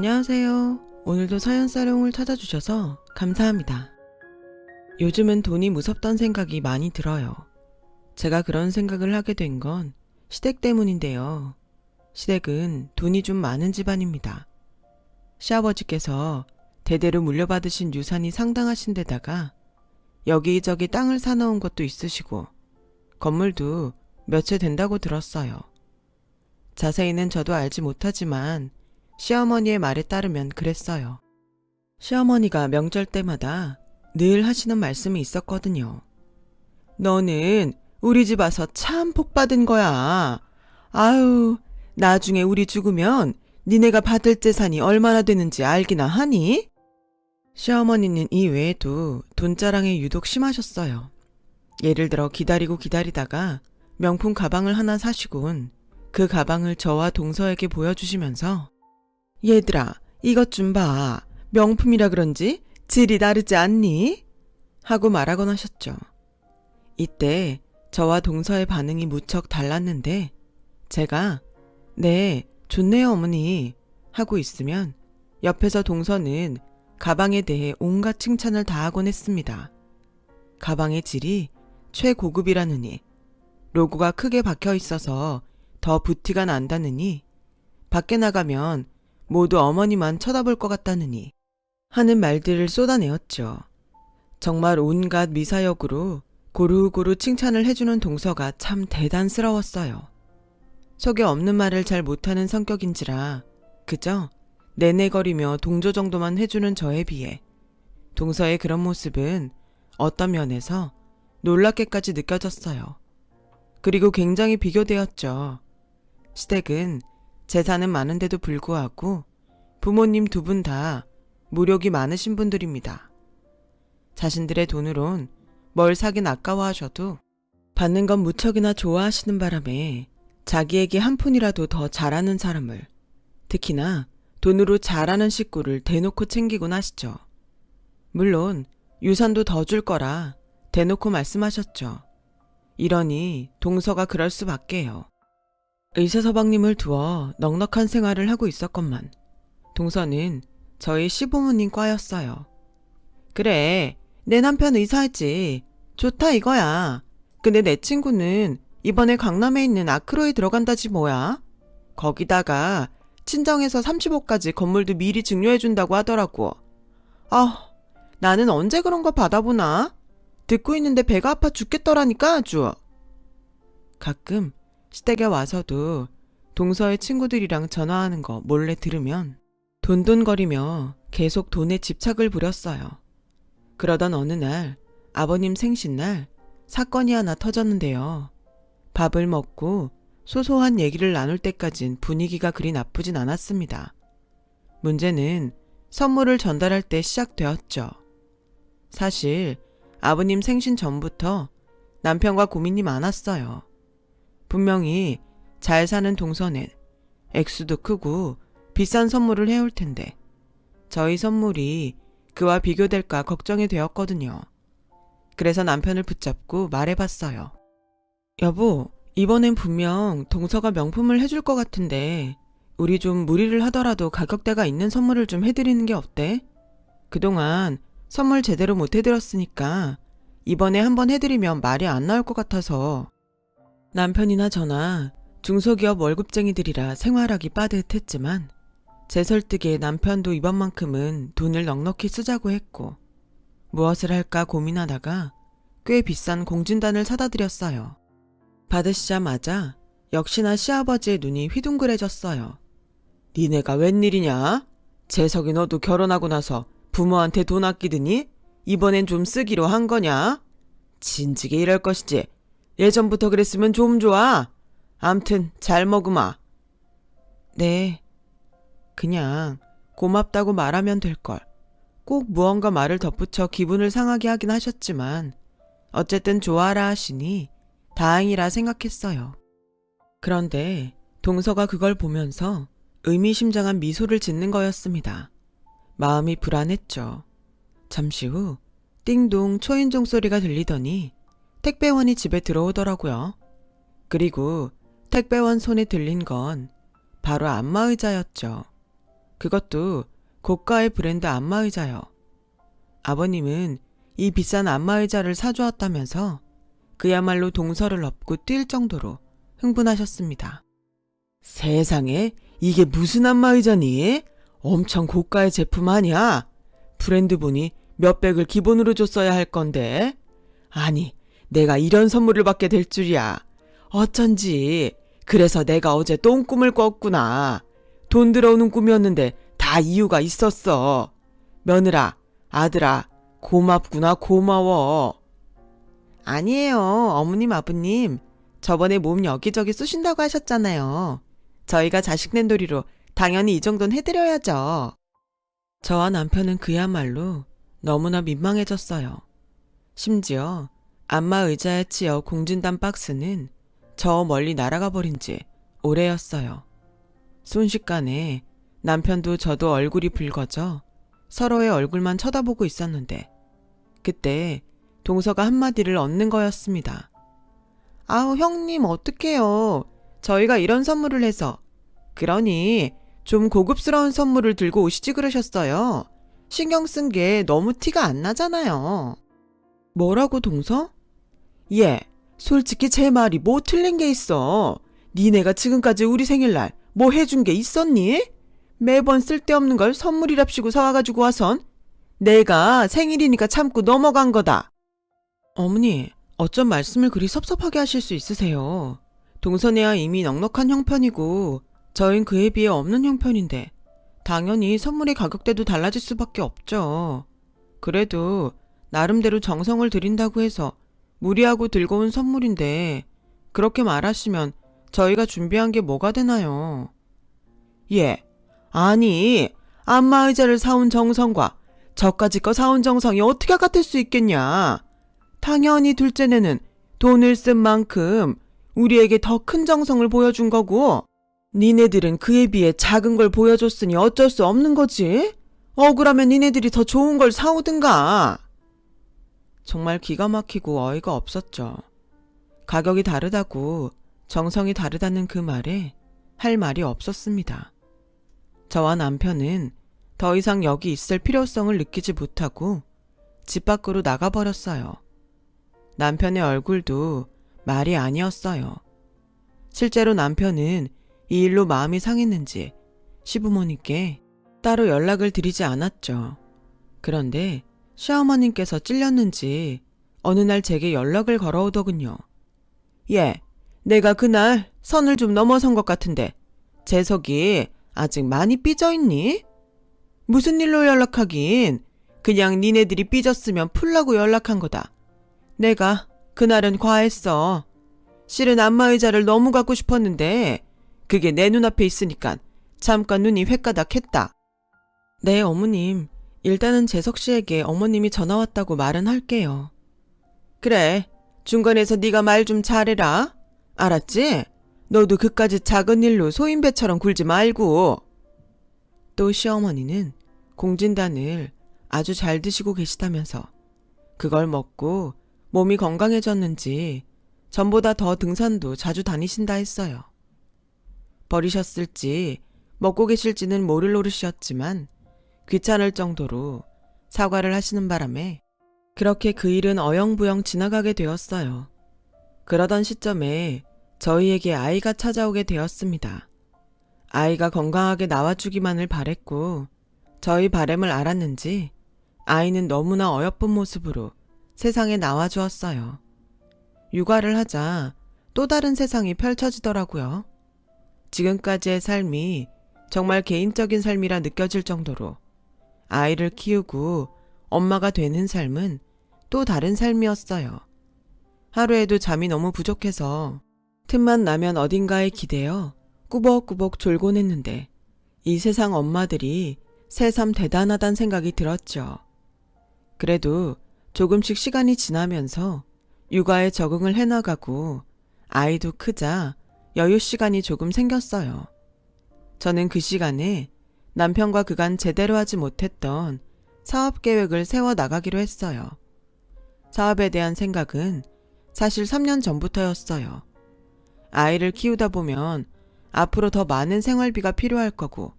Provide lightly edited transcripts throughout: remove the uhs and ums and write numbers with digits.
안녕하세요. 오늘도 사연사롱을 찾아주셔서 감사합니다. 요즘은 돈이 무섭단 생각이 많이 들어요. 제가 그런 생각을 하게 된 건 시댁 때문인데요. 시댁은 돈이 좀 많은 집안입니다. 시아버지께서 대대로 물려받으신 유산이 상당하신 데다가 여기저기 땅을 사놓은 것도 있으시고 건물도 몇 채 된다고 들었어요. 자세히는 저도 알지 못하지만 시어머니의 말에 따르면 그랬어요. 시어머니가 명절 때마다 늘 하시는 말씀이 있었거든요. 너는 우리 집 와서 참 복 받은 거야. 아유, 나중에 우리 죽으면 니네가 받을 재산이 얼마나 되는지 알기나 하니? 시어머니는 이 외에도 돈자랑이 유독 심하셨어요. 예를 들어 기다리다가 명품 가방을 하나 사시곤 그 가방을 저와 동서에게 보여주시면서 얘들아, 이것 좀 봐. 명품이라 그런지 질이 다르지 않니? 하고 말하곤 하셨죠. 이때 저와 동서의 반응이 무척 달랐는데 제가 네, 좋네요 어머니 하고 있으면 옆에서 동서는 가방에 대해 온갖 칭찬을 다 하곤 했습니다. 가방의 질이 최고급이라느니, 로고가 크게 박혀 있어서 더 부티가 난다느니, 밖에 나가면 모두 어머니만 쳐다볼 것 같다느니 하는 말들을 쏟아내었죠. 정말 온갖 미사역으로 고루고루 칭찬을 해주는 동서가 참 대단스러웠어요. 속에 없는 말을 잘 못하는 성격인지라 그저 내내거리며 동조 정도만 해주는 저에 비해 동서의 그런 모습은 어떤 면에서 놀랍게까지 느껴졌어요. 그리고 굉장히 비교되었죠. 시댁은 재산은 많은데도 불구하고 부모님 두 분 다 무력이 많으신 분들입니다. 자신들의 돈으론 뭘 사긴 아까워하셔도 받는 건 무척이나 좋아하시는 바람에 자기에게 한 푼이라도 더 잘하는 사람을, 특히나 돈으로 잘하는 식구를 대놓고 챙기곤 하시죠. 물론 유산도 더 줄 거라 대놓고 말씀하셨죠. 이러니 동서가 그럴 수밖에요. 의사서방님을 두어 넉넉한 생활을 하고 있었건만 동서는 저희 시부모님 과였어요. 그래, 내 남편 의사했지. 좋다 이거야. 근데 내 친구는 이번에 강남에 있는 아크로에 들어간다지 뭐야. 거기다가 친정에서 30억까지 건물도 미리 증여해준다고 하더라고. 아, 나는 언제 그런 거 받아보나? 듣고 있는데 배가 아파 죽겠더라니까 아주. 가끔 시댁에 와서도 동서의 친구들이랑 전화하는 거 몰래 들으면 돈돈거리며 계속 돈에 집착을 부렸어요. 그러던 어느 날 아버님 생신날 사건이 하나 터졌는데요. 밥을 먹고 소소한 얘기를 나눌 때까진 분위기가 그리 나쁘진 않았습니다. 문제는 선물을 전달할 때 시작되었죠. 사실 아버님 생신 전부터 남편과 고민이 많았어요. 분명히 잘 사는 동서는 액수도 크고 비싼 선물을 해올 텐데 저희 선물이 그와 비교될까 걱정이 되었거든요. 그래서 남편을 붙잡고 말해봤어요. 여보, 이번엔 분명 동서가 명품을 해줄 것 같은데 우리 좀 무리를 하더라도 가격대가 있는 선물을 좀 해드리는 게 어때? 그동안 선물 제대로 못 해드렸으니까 이번에 한번 해드리면 말이 안 나올 것 같아서. 남편이나 저나 중소기업 월급쟁이들이라 생활하기 빠듯했지만 제 설득에 남편도 이번만큼은 돈을 넉넉히 쓰자고 했고 무엇을 할까 고민하다가 꽤 비싼 공진단을 사다 드렸어요. 받으시자마자 역시나 시아버지의 눈이 휘둥그레졌어요. 니네가 웬일이냐? 재석이 너도 결혼하고 나서 부모한테 돈 아끼더니 이번엔 좀 쓰기로 한 거냐? 진지게 이럴 것이지. 예전부터 그랬으면 좀 좋아. 암튼 잘 먹으마. 네. 그냥 고맙다고 말하면 될걸. 꼭 무언가 말을 덧붙여 기분을 상하게 하긴 하셨지만 어쨌든 좋아라 하시니 다행이라 생각했어요. 그런데 동서가 그걸 보면서 의미심장한 미소를 짓는 거였습니다. 마음이 불안했죠. 잠시 후 띵동 초인종 소리가 들리더니 택배원이 집에 들어오더라고요. 그리고 택배원 손에 들린 건 바로 안마의자였죠. 그것도 고가의 브랜드 안마의자요. 아버님은 이 비싼 안마의자를 사주었다면서 그야말로 동서를 넘고 뛸 정도로 흥분하셨습니다. 세상에, 이게 무슨 안마의자니? 엄청 고가의 제품 아니야? 브랜드 보니 몇백을 기본으로 줬어야 할 건데. 아니, 내가 이런 선물을 받게 될 줄이야. 어쩐지. 그래서 내가 어제 똥꿈을 꿨구나. 돈 들어오는 꿈이었는데 다 이유가 있었어. 며느라, 아들아, 고맙구나, 고마워. 아니에요, 어머님, 아버님. 저번에 몸 여기저기 쑤신다고 하셨잖아요. 저희가 자식 낸돌이로 당연히 이 정도는 해드려야죠. 저와 남편은 그야말로 너무나 민망해졌어요. 심지어 안마 의자에 치여 공진단 박스는 저 멀리 날아가 버린 지 오래였어요. 순식간에 남편도 저도 얼굴이 붉어져 서로의 얼굴만 쳐다보고 있었는데 그때 동서가 한마디를 얻는 거였습니다. 아우, 형님 어떡해요. 저희가 이런 선물을 해서. 그러니 좀 고급스러운 선물을 들고 오시지 그러셨어요. 신경 쓴 게 너무 티가 안 나잖아요. 뭐라고, 동서? 예, 솔직히 제 말이 뭐 틀린 게 있어. 니네가 지금까지 우리 생일날 뭐 해준 게 있었니? 매번 쓸데없는 걸 선물이랍시고 사와가지고 와선 내가 생일이니까 참고 넘어간 거다. 어머니, 어쩜 말씀을 그리 섭섭하게 하실 수 있으세요. 동선이야 이미 넉넉한 형편이고 저흰 그에 비해 없는 형편인데 당연히 선물의 가격대도 달라질 수밖에 없죠. 그래도 나름대로 정성을 들인다고 해서 무리하고 들고 온 선물인데 그렇게 말하시면 저희가 준비한 게 뭐가 되나요? 예, 아니 안마의자를 사온 정성과 저까지 거 사온 정성이 어떻게 같을 수 있겠냐. 당연히 둘째네는 돈을 쓴 만큼 우리에게 더 큰 정성을 보여준 거고 니네들은 그에 비해 작은 걸 보여줬으니 어쩔 수 없는 거지. 억울하면 니네들이 더 좋은 걸 사오든가. 정말 기가 막히고 어이가 없었죠. 가격이 다르다고 정성이 다르다는 그 말에 할 말이 없었습니다. 저와 남편은 더 이상 여기 있을 필요성을 느끼지 못하고 집 밖으로 나가버렸어요. 남편의 얼굴도 말이 아니었어요. 실제로 남편은 이 일로 마음이 상했는지 시부모님께 따로 연락을 드리지 않았죠. 그런데 시어머님께서 찔렸는지 어느 날 제게 연락을 걸어오더군요. 예, 내가 그날 선을 좀 넘어선 것 같은데 재석이 아직 많이 삐져있니? 무슨 일로 연락하긴. 그냥 니네들이 삐졌으면 풀라고 연락한 거다. 내가 그날은 과했어. 실은 안마의자를 너무 갖고 싶었는데 그게 내 눈앞에 있으니까 잠깐 눈이 횟가닥했다. 네, 어머님. 일단은 재석 씨에게 어머님이 전화 왔다고 말은 할게요. 그래, 중간에서 네가 말 좀 잘해라. 알았지? 너도 그까짓 작은 일로 소인배처럼 굴지 말고. 또 시어머니는 공진단을 아주 잘 드시고 계시다면서 그걸 먹고 몸이 건강해졌는지 전보다 더 등산도 자주 다니신다 했어요. 버리셨을지 먹고 계실지는 모를 노릇이었지만 귀찮을 정도로 사과를 하시는 바람에 그렇게 그 일은 어영부영 지나가게 되었어요. 그러던 시점에 저희에게 아이가 찾아오게 되었습니다. 아이가 건강하게 나와주기만을 바랬고 저희 바람을 알았는지 아이는 너무나 어여쁜 모습으로 세상에 나와주었어요. 육아를 하자 또 다른 세상이 펼쳐지더라고요. 지금까지의 삶이 정말 개인적인 삶이라 느껴질 정도로 아이를 키우고 엄마가 되는 삶은 또 다른 삶이었어요. 하루에도 잠이 너무 부족해서 틈만 나면 어딘가에 기대어 꾸벅꾸벅 졸곤 했는데 이 세상 엄마들이 새삼 대단하단 생각이 들었죠. 그래도 조금씩 시간이 지나면서 육아에 적응을 해나가고 아이도 크자 여유 시간이 조금 생겼어요. 저는 그 시간에 남편과 그간 제대로 하지 못했던 사업 계획을 세워 나가기로 했어요. 사업에 대한 생각은 사실 3년 전부터였어요. 아이를 키우다 보면 앞으로 더 많은 생활비가 필요할 거고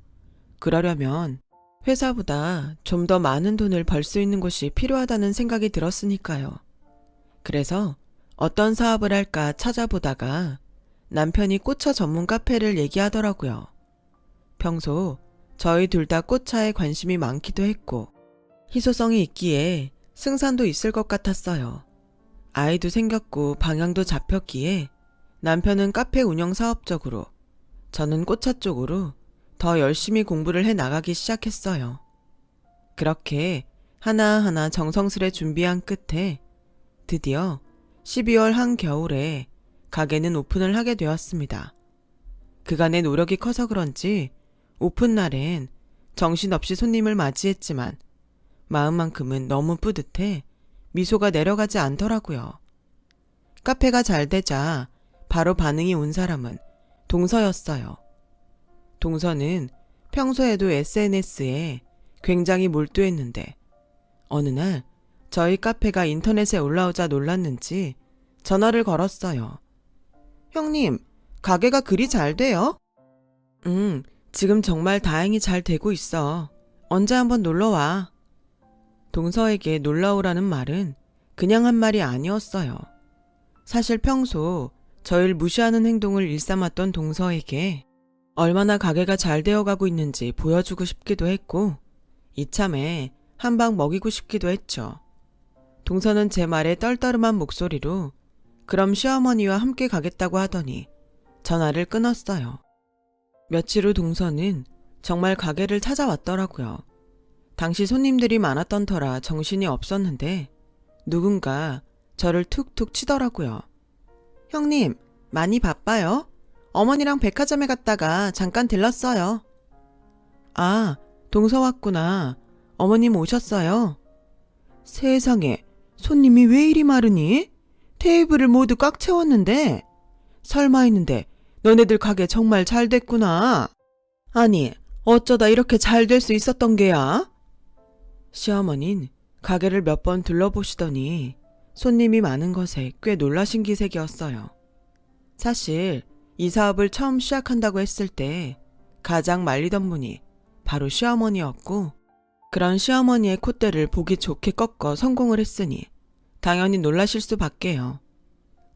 그러려면 회사보다 좀 더 많은 돈을 벌 수 있는 곳이 필요하다는 생각이 들었으니까요. 그래서 어떤 사업을 할까 찾아보다가 남편이 꽃차 전문 카페를 얘기하더라고요. 평소 저희 둘 다 꽃차에 관심이 많기도 했고 희소성이 있기에 승산도 있을 것 같았어요. 아이도 생겼고 방향도 잡혔기에 남편은 카페 운영 사업 쪽으로, 저는 꽃차 쪽으로 더 열심히 공부를 해 나가기 시작했어요. 그렇게 하나하나 정성스레 준비한 끝에 드디어 12월 한겨울에 가게는 오픈을 하게 되었습니다. 그간의 노력이 커서 그런지 오픈 날엔 정신없이 손님을 맞이했지만 마음만큼은 너무 뿌듯해 미소가 내려가지 않더라고요. 카페가 잘 되자 바로 반응이 온 사람은 동서였어요. 동서는 평소에도 SNS에 굉장히 몰두했는데 어느 날 저희 카페가 인터넷에 올라오자 놀랐는지 전화를 걸었어요. 형님, 가게가 그리 잘 돼요? 지금 정말 다행히 잘 되고 있어. 언제 한번 놀러와. 동서에게 놀러오라는 말은 그냥 한 말이 아니었어요. 사실 평소 저를 무시하는 행동을 일삼았던 동서에게 얼마나 가게가 잘 되어가고 있는지 보여주고 싶기도 했고 이참에 한 방 먹이고 싶기도 했죠. 동서는 제 말에 떨떠름한 목소리로 그럼 시어머니와 함께 가겠다고 하더니 전화를 끊었어요. 며칠 후 동서는 정말 가게를 찾아왔더라고요. 당시 손님들이 많았던 터라 정신이 없었는데 누군가 저를 툭툭 치더라고요. 형님, 많이 바빠요? 어머니랑 백화점에 갔다가 잠깐 들렀어요. 아, 동서 왔구나. 어머님 오셨어요? 세상에, 손님이 왜 이리 많으니? 테이블을 모두 꽉 채웠는데? 설마 했는데 너네들 가게 정말 잘 됐구나. 아니, 어쩌다 이렇게 잘 될 수 있었던 게야? 시어머니는 가게를 몇 번 둘러보시더니 손님이 많은 것에 꽤 놀라신 기색이었어요. 사실 이 사업을 처음 시작한다고 했을 때 가장 말리던 분이 바로 시어머니였고 그런 시어머니의 콧대를 보기 좋게 꺾어 성공을 했으니 당연히 놀라실 수밖에요.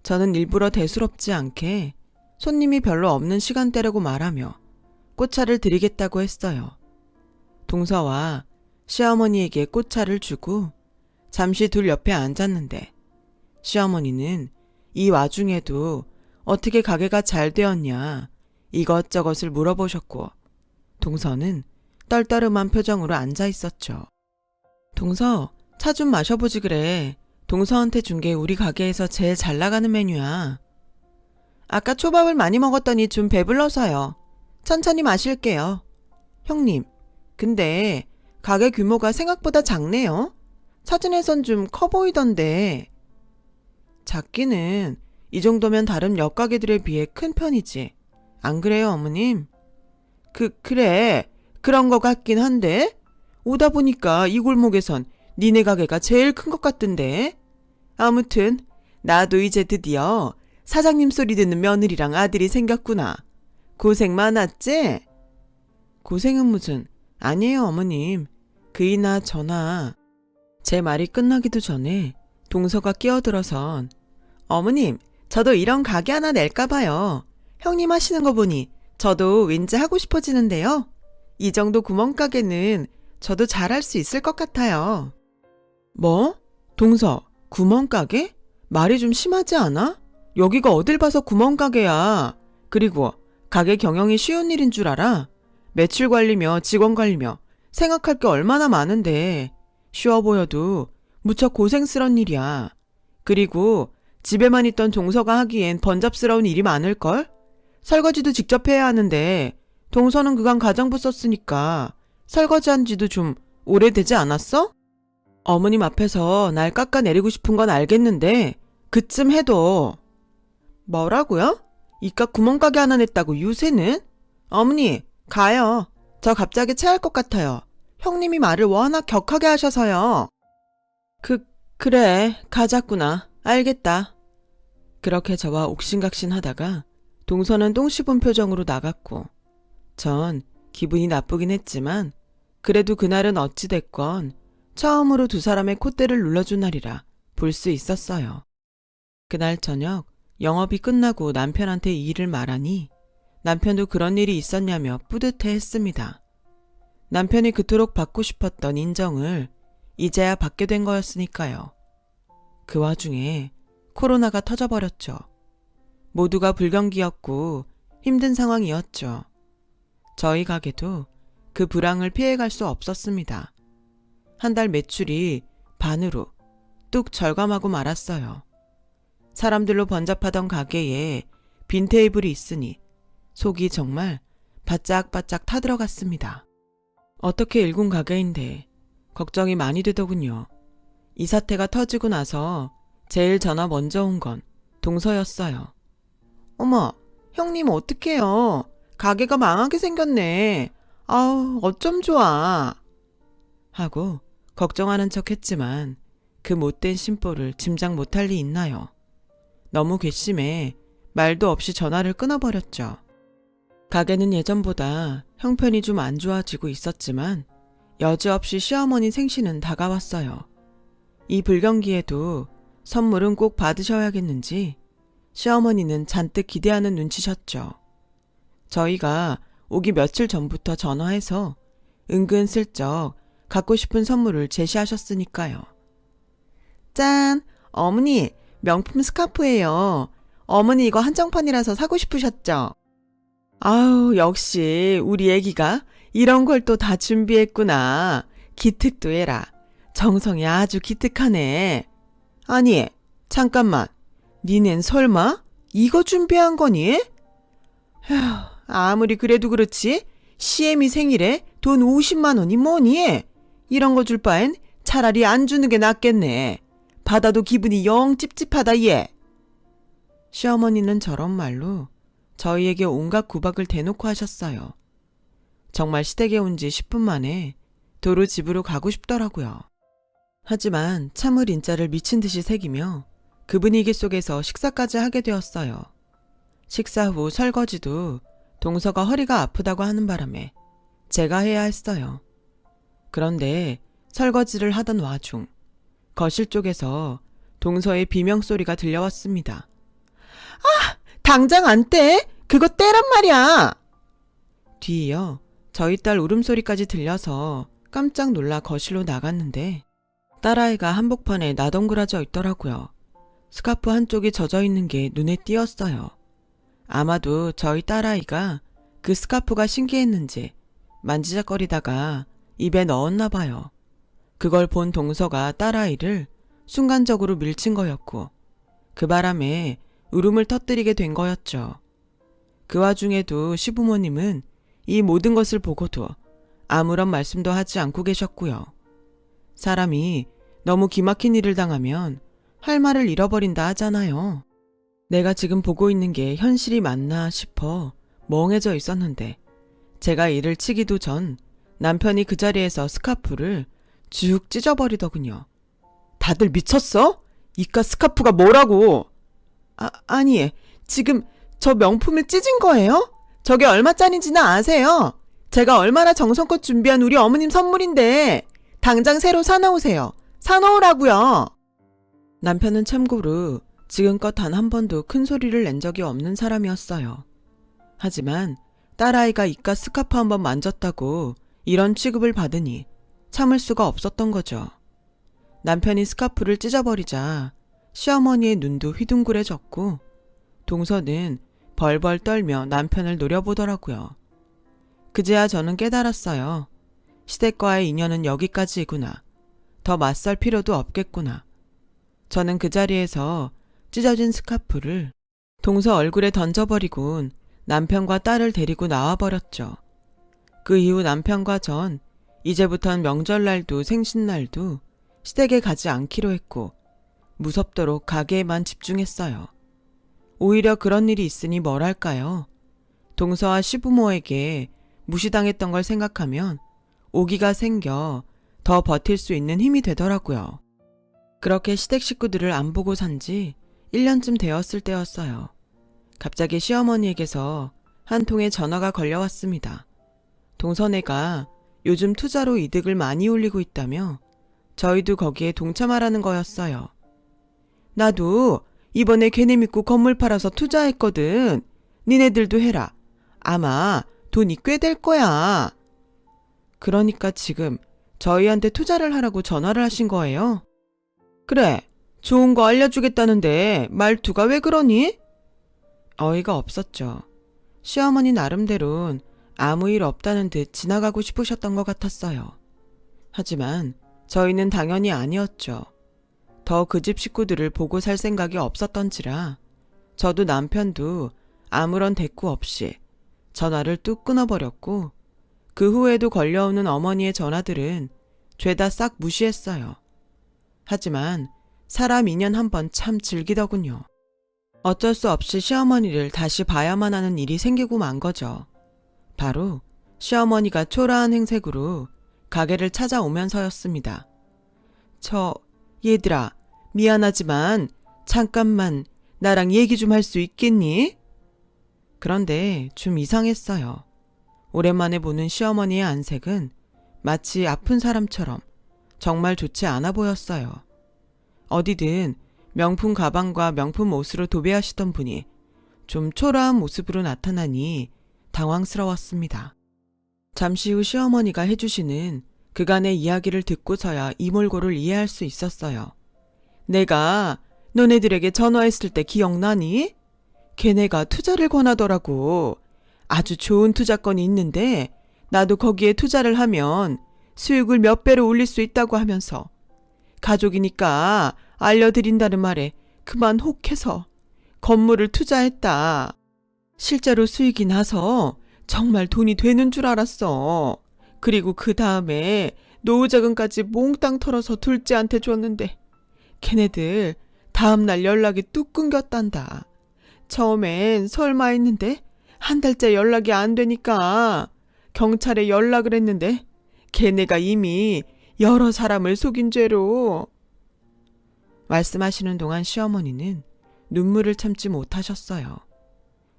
저는 일부러 대수롭지 않게 손님이 별로 없는 시간대라고 말하며 꽃차를 드리겠다고 했어요. 동서와 시어머니에게 꽃차를 주고 잠시 둘 옆에 앉았는데 시어머니는 이 와중에도 어떻게 가게가 잘 되었냐 이것저것을 물어보셨고 동서는 떨떠름한 표정으로 앉아 있었죠. 동서, 차 좀 마셔보지 그래. 동서한테 준 게 우리 가게에서 제일 잘 나가는 메뉴야. 아까 초밥을 많이 먹었더니 좀 배불러서요. 천천히 마실게요. 형님, 근데 가게 규모가 생각보다 작네요. 사진에선 좀 커 보이던데. 작기는 이 정도면 다른 옆가게들에 비해 큰 편이지. 안 그래요, 어머님? 그래. 그런 거 같긴 한데. 오다 보니까 이 골목에선 니네 가게가 제일 큰 것 같던데. 아무튼 나도 이제 드디어 사장님 소리 듣는 며느리랑 아들이 생겼구나. 고생 많았지? 고생은 무슨. 아니에요, 어머님. 그이나 저나. 제 말이 끝나기도 전에 동서가 끼어들어선 어머님, 저도 이런 가게 하나 낼까 봐요. 형님 하시는 거 보니 저도 왠지 하고 싶어지는데요. 이 정도 구멍가게는 저도 잘할 수 있을 것 같아요. 뭐? 동서, 구멍가게? 말이 좀 심하지 않아? 여기가 어딜 봐서 구멍가게야. 그리고 가게 경영이 쉬운 일인 줄 알아? 매출 관리며 직원 관리며 생각할 게 얼마나 많은데 쉬워 보여도 무척 고생스러운 일이야. 그리고 집에만 있던 동서가 하기엔 번잡스러운 일이 많을걸? 설거지도 직접 해야 하는데 동서는 그간 가정부 썼으니까 설거지한 지도 좀 오래되지 않았어? 어머님 앞에서 날 깎아내리고 싶은 건 알겠는데 그쯤 해도. 뭐라고요? 이깟 구멍가게 하나 냈다고 유세는? 어머니, 가요. 저 갑자기 체할 것 같아요. 형님이 말을 워낙 격하게 하셔서요. 그래, 가자꾸나. 알겠다. 그렇게 저와 옥신각신 하다가 동서는 똥 씹은 표정으로 나갔고 전 기분이 나쁘긴 했지만 그래도 그날은 어찌됐건 처음으로 두 사람의 콧대를 눌러준 날이라 볼 수 있었어요. 그날 저녁 영업이 끝나고 남편한테 이 일을 말하니 남편도 그런 일이 있었냐며 뿌듯해했습니다. 남편이 그토록 받고 싶었던 인정을 이제야 받게 된 거였으니까요. 그 와중에 코로나가 터져버렸죠. 모두가 불경기였고 힘든 상황이었죠. 저희 가게도 그 불황을 피해갈 수 없었습니다. 한 달 매출이 반으로 뚝 절감하고 말았어요. 사람들로 번잡하던 가게에 빈 테이블이 있으니 속이 정말 바짝바짝 타들어갔습니다. 어떻게 일군 가게인데 걱정이 많이 되더군요. 이 사태가 터지고 나서 제일 전화 먼저 온 건 동서였어요. 어머, 형님 어떡해요. 가게가 망하게 생겼네. 아우, 어쩜 좋아. 하고 걱정하는 척 했지만 그 못된 심보를 짐작 못할 리 있나요? 너무 괘씸해 말도 없이 전화를 끊어버렸죠. 가게는 예전보다 형편이 좀 안 좋아지고 있었지만 여지없이 시어머니 생신은 다가왔어요. 이 불경기에도 선물은 꼭 받으셔야겠는지 시어머니는 잔뜩 기대하는 눈치셨죠. 저희가 오기 며칠 전부터 전화해서 은근슬쩍 갖고 싶은 선물을 제시하셨으니까요. 짠! 어머니, 명품 스카프예요. 어머니 이거 한정판이라서 사고 싶으셨죠? 아우, 역시 우리 애기가 이런 걸 또 다 준비했구나. 기특도 해라. 정성이 아주 기특하네. 아니, 잠깐만. 니넨 설마 이거 준비한 거니? 휴, 아무리 그래도 그렇지 시애미 생일에 돈 50만 원이 뭐니? 이런 거 줄 바엔 차라리 안 주는 게 낫겠네. 받아도 기분이 영 찝찝하다 얘. 시어머니는 저런 말로 저희에게 온갖 구박을 대놓고 하셨어요. 정말 시댁에 온 지 10분 만에 도로 집으로 가고 싶더라고요. 하지만 참을 인자를 미친 듯이 새기며 그 분위기 속에서 식사까지 하게 되었어요. 식사 후 설거지도 동서가 허리가 아프다고 하는 바람에 제가 해야 했어요. 그런데 설거지를 하던 와중 거실 쪽에서 동서의 비명소리가 들려왔습니다. 아! 당장 안 떼! 그거 떼란 말이야! 뒤이어 저희 딸 울음소리까지 들려서 깜짝 놀라 거실로 나갔는데 딸아이가 한복판에 나덩그라져 있더라고요. 스카프 한쪽이 젖어 있는 게 눈에 띄었어요. 아마도 저희 딸아이가 그 스카프가 신기했는지 만지작거리다가 입에 넣었나 봐요. 그걸 본 동서가 딸아이를 순간적으로 밀친 거였고 그 바람에 울음을 터뜨리게 된 거였죠. 그 와중에도 시부모님은 이 모든 것을 보고도 아무런 말씀도 하지 않고 계셨고요. 사람이 너무 기막힌 일을 당하면 할 말을 잃어버린다 하잖아요. 내가 지금 보고 있는 게 현실이 맞나 싶어 멍해져 있었는데 제가 일을 치기도 전 남편이 그 자리에서 스카프를 쭉 찢어버리더군요. 다들 미쳤어? 이깟 스카프가 뭐라고? 아니, 지금 저 명품을 찢은 거예요? 저게 얼마짜린지는 아세요? 제가 얼마나 정성껏 준비한 우리 어머님 선물인데 당장 새로 사놓으세요. 사놓으라고요. 남편은 참고로 지금껏 단 한 번도 큰 소리를 낸 적이 없는 사람이었어요. 하지만 딸아이가 이깟 스카프 한번 만졌다고 이런 취급을 받으니 참을 수가 없었던 거죠. 남편이 스카프를 찢어버리자 시어머니의 눈도 휘둥그레졌고 동서는 벌벌 떨며 남편을 노려보더라고요. 그제야 저는 깨달았어요. 시댁과의 인연은 여기까지이구나. 더 맞설 필요도 없겠구나. 저는 그 자리에서 찢어진 스카프를 동서 얼굴에 던져버리곤 남편과 딸을 데리고 나와버렸죠. 그 이후 남편과 전 이제부턴 명절날도 생신날도 시댁에 가지 않기로 했고 무섭도록 가게에만 집중했어요. 오히려 그런 일이 있으니 뭘 할까요? 동서와 시부모에게 무시당했던 걸 생각하면 오기가 생겨 더 버틸 수 있는 힘이 되더라고요. 그렇게 시댁 식구들을 안 보고 산 지 1년쯤 되었을 때였어요. 갑자기 시어머니에게서 한 통의 전화가 걸려왔습니다. 동서네가 요즘 투자로 이득을 많이 올리고 있다며 저희도 거기에 동참하라는 거였어요. 나도 이번에 걔네 믿고 건물 팔아서 투자했거든. 니네들도 해라. 아마 돈이 꽤 될 거야. 그러니까 지금 저희한테 투자를 하라고 전화를 하신 거예요? 그래, 좋은 거 알려주겠다는데 말투가 왜 그러니? 어이가 없었죠. 시어머니 나름대론 아무 일 없다는 듯 지나가고 싶으셨던 것 같았어요. 하지만 저희는 당연히 아니었죠. 더 그 집 식구들을 보고 살 생각이 없었던지라 저도 남편도 아무런 대꾸 없이 전화를 뚝 끊어버렸고 그 후에도 걸려오는 어머니의 전화들은 죄다 싹 무시했어요. 하지만 사람 인연 한번 참 즐기더군요. 어쩔 수 없이 시어머니를 다시 봐야만 하는 일이 생기고 만 거죠. 바로 시어머니가 초라한 행색으로 가게를 찾아오면서였습니다. 얘들아, 미안하지만 잠깐만 나랑 얘기 좀 할 수 있겠니? 그런데 좀 이상했어요. 오랜만에 보는 시어머니의 안색은 마치 아픈 사람처럼 정말 좋지 않아 보였어요. 어디든 명품 가방과 명품 옷으로 도배하시던 분이 좀 초라한 모습으로 나타나니 당황스러웠습니다. 잠시 후 시어머니가 해주시는 그간의 이야기를 듣고서야 이몰고를 이해할 수 있었어요. 내가 너네들에게 전화했을 때 기억나니? 걔네가 투자를 권하더라고. 아주 좋은 투자건이 있는데 나도 거기에 투자를 하면 수익을 몇 배로 올릴 수 있다고 하면서 가족이니까 알려드린다는 말에 그만 혹해서 건물을 투자했다. 실제로 수익이 나서 정말 돈이 되는 줄 알았어. 그리고 그 다음에 노후자금까지 몽땅 털어서 둘째한테 줬는데 걔네들 다음날 연락이 뚝 끊겼단다. 처음엔 설마 했는데 한 달째 연락이 안 되니까 경찰에 연락을 했는데 걔네가 이미 여러 사람을 속인 죄로. 말씀하시는 동안 시어머니는 눈물을 참지 못하셨어요.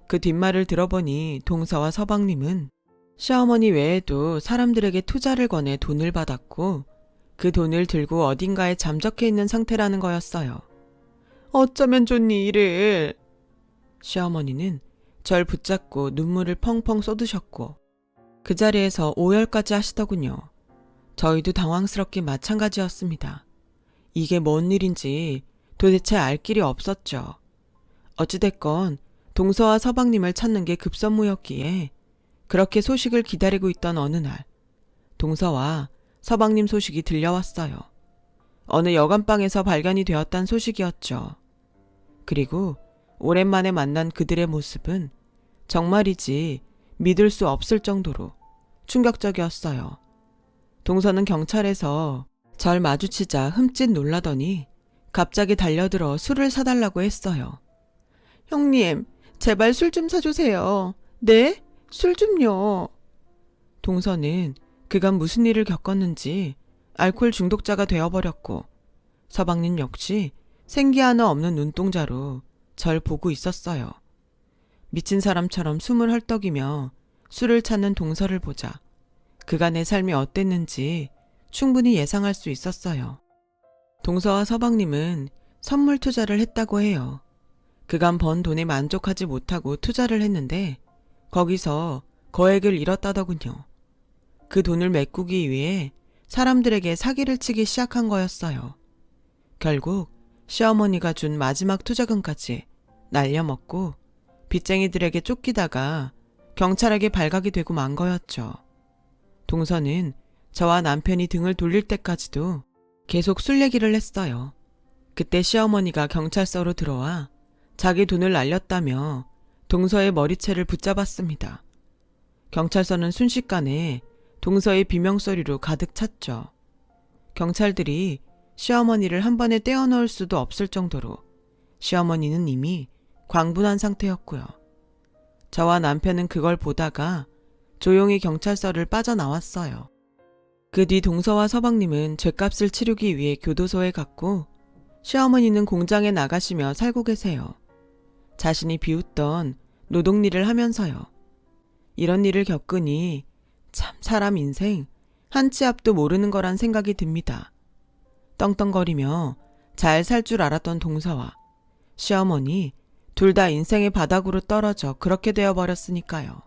그 뒷말을 들어보니 동서와 서방님은 시어머니 외에도 사람들에게 투자를 권해 돈을 받았고 그 돈을 들고 어딘가에 잠적해 있는 상태라는 거였어요. 어쩌면 좋니 이를. 시어머니는 절 붙잡고 눈물을 펑펑 쏟으셨고 그 자리에서 오열까지 하시더군요. 저희도 당황스럽긴 마찬가지였습니다. 이게 뭔 일인지 도대체 알 길이 없었죠. 어찌됐건 동서와 서방님을 찾는 게 급선무였기에 그렇게 소식을 기다리고 있던 어느 날 동서와 서방님 소식이 들려왔어요. 어느 여관방에서 발견이 되었단 소식이었죠. 그리고 오랜만에 만난 그들의 모습은 정말이지 믿을 수 없을 정도로 충격적이었어요. 동서는 경찰에서 절 마주치자 흠칫 놀라더니 갑자기 달려들어 술을 사달라고 했어요. 형님, 제발 술 좀 사주세요. 네? 술 좀요. 동서는 그간 무슨 일을 겪었는지 알코올 중독자가 되어버렸고 서방님 역시 생기 하나 없는 눈동자로 절 보고 있었어요. 미친 사람처럼 숨을 헐떡이며 술을 찾는 동서를 보자 그간의 삶이 어땠는지 충분히 예상할 수 있었어요. 동서와 서방님은 선물 투자를 했다고 해요. 그간 번 돈에 만족하지 못하고 투자를 했는데 거기서 거액을 잃었다더군요. 그 돈을 메꾸기 위해 사람들에게 사기를 치기 시작한 거였어요. 결국 시어머니가 준 마지막 투자금까지 날려먹고 빚쟁이들에게 쫓기다가 경찰에게 발각이 되고 만 거였죠. 동서는 저와 남편이 등을 돌릴 때까지도 계속 술 얘기를 했어요. 그때 시어머니가 경찰서로 들어와 자기 돈을 날렸다며 동서의 머리채를 붙잡았습니다. 경찰서는 순식간에 동서의 비명소리로 가득 찼죠. 경찰들이 시어머니를 한 번에 떼어놓을 수도 없을 정도로 시어머니는 이미 광분한 상태였고요. 저와 남편은 그걸 보다가 조용히 경찰서를 빠져나왔어요. 그 뒤 동서와 서방님은 죗값을 치르기 위해 교도소에 갔고 시어머니는 공장에 나가시며 살고 계세요. 자신이 비웃던 노동일을 하면서요. 이런 일을 겪으니 참, 사람 인생 한 치 앞도 모르는 거란 생각이 듭니다. 떵떵거리며 잘 살 줄 알았던 동서와 시어머니 둘 다 인생의 바닥으로 떨어져 그렇게 되어버렸으니까요.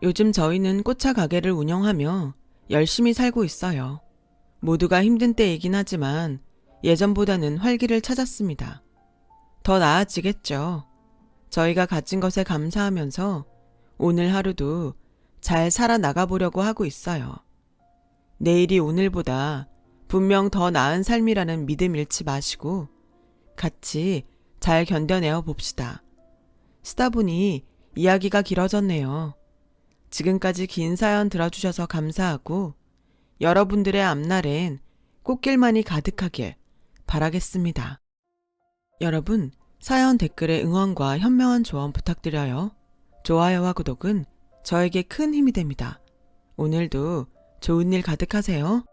요즘 저희는 꽃차 가게를 운영하며 열심히 살고 있어요. 모두가 힘든 때이긴 하지만 예전보다는 활기를 찾았습니다. 더 나아지겠죠. 저희가 가진 것에 감사하면서 오늘 하루도 잘 살아나가 보려고 하고 있어요. 내일이 오늘보다 분명 더 나은 삶이라는 믿음 잃지 마시고 같이 잘 견뎌내어 봅시다. 쓰다 보니 이야기가 길어졌네요. 지금까지 긴 사연 들어주셔서 감사하고 여러분들의 앞날엔 꽃길만이 가득하길 바라겠습니다. 여러분, 사연 댓글에 응원과 현명한 조언 부탁드려요. 좋아요와 구독은 저에게 큰 힘이 됩니다. 오늘도 좋은 일 가득하세요.